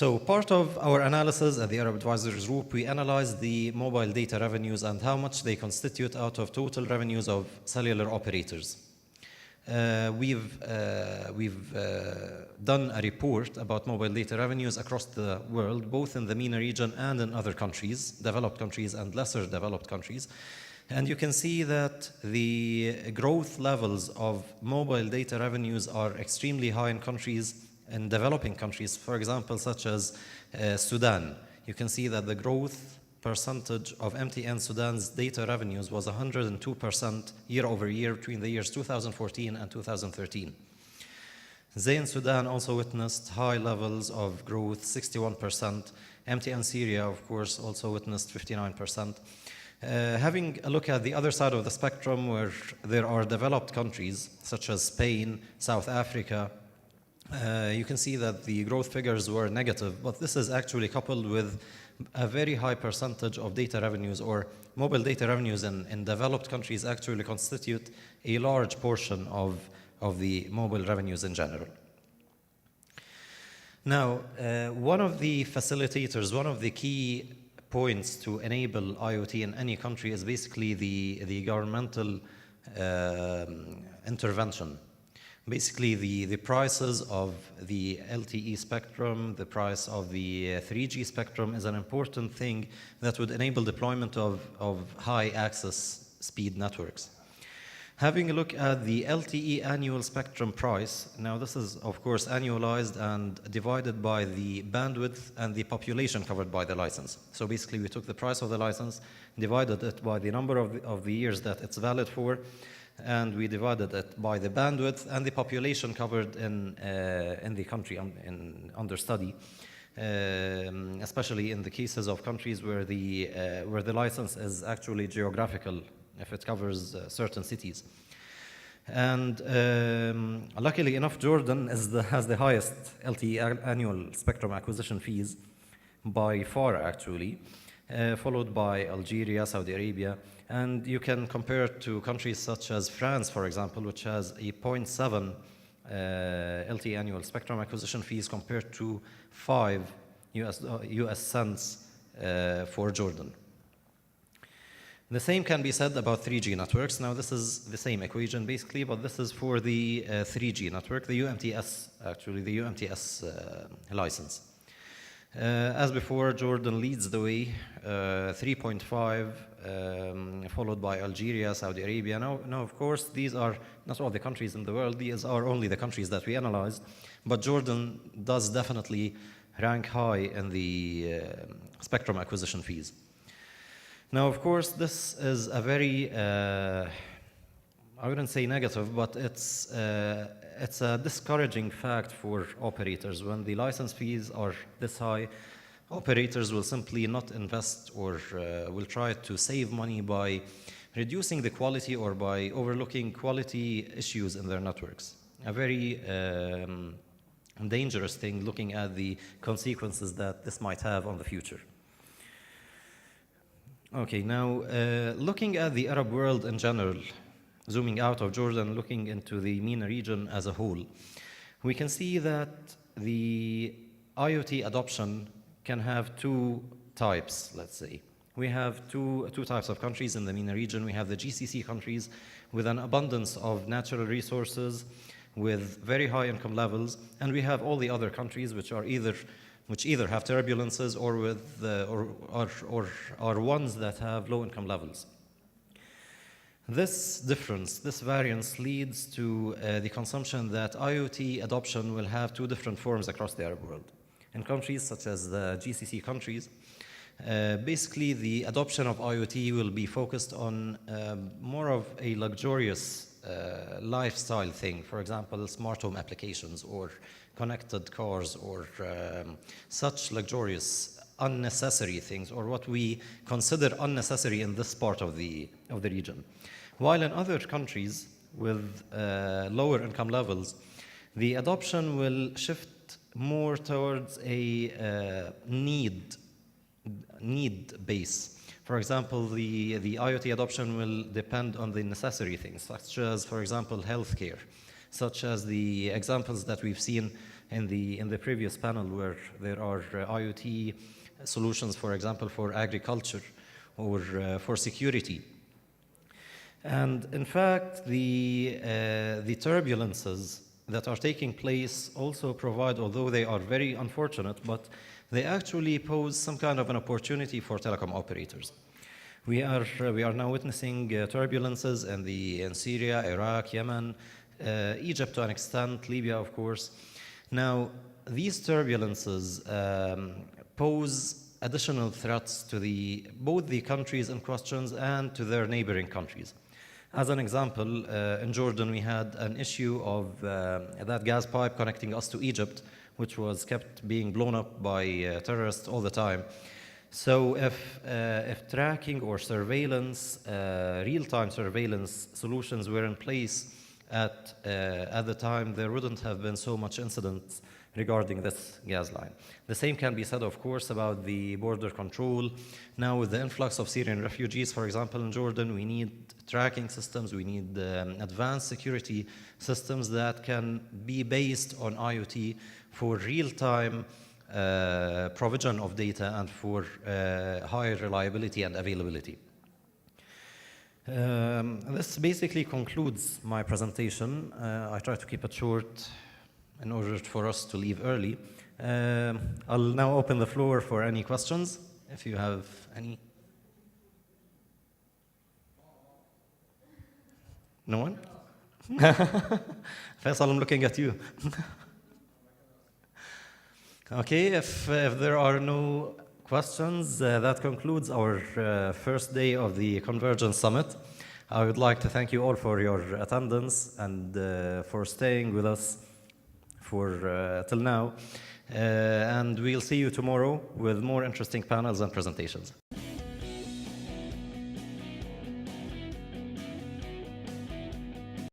So part of our analysis at the Arab Advisors Group, we analyzed the mobile data revenues and how much they constitute out of total revenues of cellular operators. We've done a report about mobile data revenues across the world, both in the MENA region and in other countries, developed countries and lesser developed countries. And you can see that the growth levels of mobile data revenues are extremely high in developing countries, for example, such as Sudan. You can see that the growth percentage of MTN Sudan's data revenues was 102% year over year between the years 2014 and 2013. Zain Sudan also witnessed high levels of growth, 61%. MTN Syria, of course, also witnessed 59%. Having a look at the other side of the spectrum where there are developed countries such as Spain, South Africa, you can see that the growth figures were negative, but this is actually coupled with a very high percentage of data revenues, or mobile data revenues in developed countries actually constitute a large portion of the mobile revenues in general. Now, one of the facilitators, one of the key points to enable IoT in any country is basically the governmental intervention. Basically, the prices of the LTE spectrum, the price of the 3G spectrum is an important thing that would enable deployment of high access speed networks. Having a look at the LTE annual spectrum price, now this is of course annualized and divided by the bandwidth and the population covered by the license. So basically we took the price of the license, divided it by the number of the years that it's valid for, and we divided it by the bandwidth and the population covered in the country under study, especially in the cases of countries where the license is actually geographical, if it covers certain cities. And luckily enough, Jordan has the highest LTE annual spectrum acquisition fees by far, actually, followed by Algeria, Saudi Arabia. And you can compare it to countries such as France, for example, which has a 0.7 LTE annual spectrum acquisition fees compared to 5 US cents for Jordan. The same can be said about 3G networks. Now, this is the same equation, basically, but this is for the 3G network, the UMTS, actually, the UMTS license. As before, Jordan leads the way, 3.5, followed by Algeria, Saudi Arabia. Now, of course, these are not all the countries in the world. These are only the countries that we analyzed. But Jordan does definitely rank high in the spectrum acquisition fees. Now, of course, this is a very, I wouldn't say negative, but it's a discouraging fact for operators. When the license fees are this high, operators will simply not invest or will try to save money by reducing the quality or by overlooking quality issues in their networks. A very dangerous thing, looking at the consequences that this might have on the future. Okay, now looking at the Arab world in general, zooming out of Jordan, looking into the MENA region as a whole, we can see that the IoT adoption can have two types, let's say. We have two types of countries in the MENA region. We have the GCC countries with an abundance of natural resources, with very high income levels, and we have all the other countries which either have turbulences or are ones that have low income levels. This difference, this variance leads to the consumption that IoT adoption will have two different forms across the Arab world. In countries such as the GCC countries, basically the adoption of IoT will be focused on more of a luxurious lifestyle thing. For example, smart home applications or connected cars or such luxurious, unnecessary things, or what we consider unnecessary in this part of the region. While in other countries with lower income levels, the adoption will shift more towards a need base. For example, the IoT adoption will depend on the necessary things, such as, for example, healthcare, such as the examples that we've seen in the previous panel, where there are IoT solutions, for example, for agriculture or for security. And in fact, the turbulences that are taking place also provide, although they are very unfortunate, but they actually pose some kind of an opportunity for telecom operators. We are now witnessing turbulences in Syria, Iraq, Yemen, Egypt to an extent, Libya, of course. Now, these turbulences pose additional threats to both the countries in questions and to their neighboring countries. As an example, in Jordan, we had an issue of that gas pipe connecting us to Egypt, which was kept being blown up by terrorists all the time. So if tracking or surveillance, real-time surveillance solutions were in place at the time, there wouldn't have been so much incidents regarding this gas line. The same can be said, of course, about the border control. Now, with the influx of Syrian refugees, for example, in Jordan, we need tracking systems, we need advanced security systems that can be based on IoT for real-time provision of data and for higher reliability and availability. This basically concludes my presentation. I try to keep it short in order for us to leave early. I'll now open the floor for any questions, if you have any. No one? Faisal, I'm looking at you. Okay, if there are no questions, that concludes our first day of the Convergence Summit. I would like to thank you all for your attendance and for staying with us for till now. And we'll see you tomorrow with more interesting panels and presentations.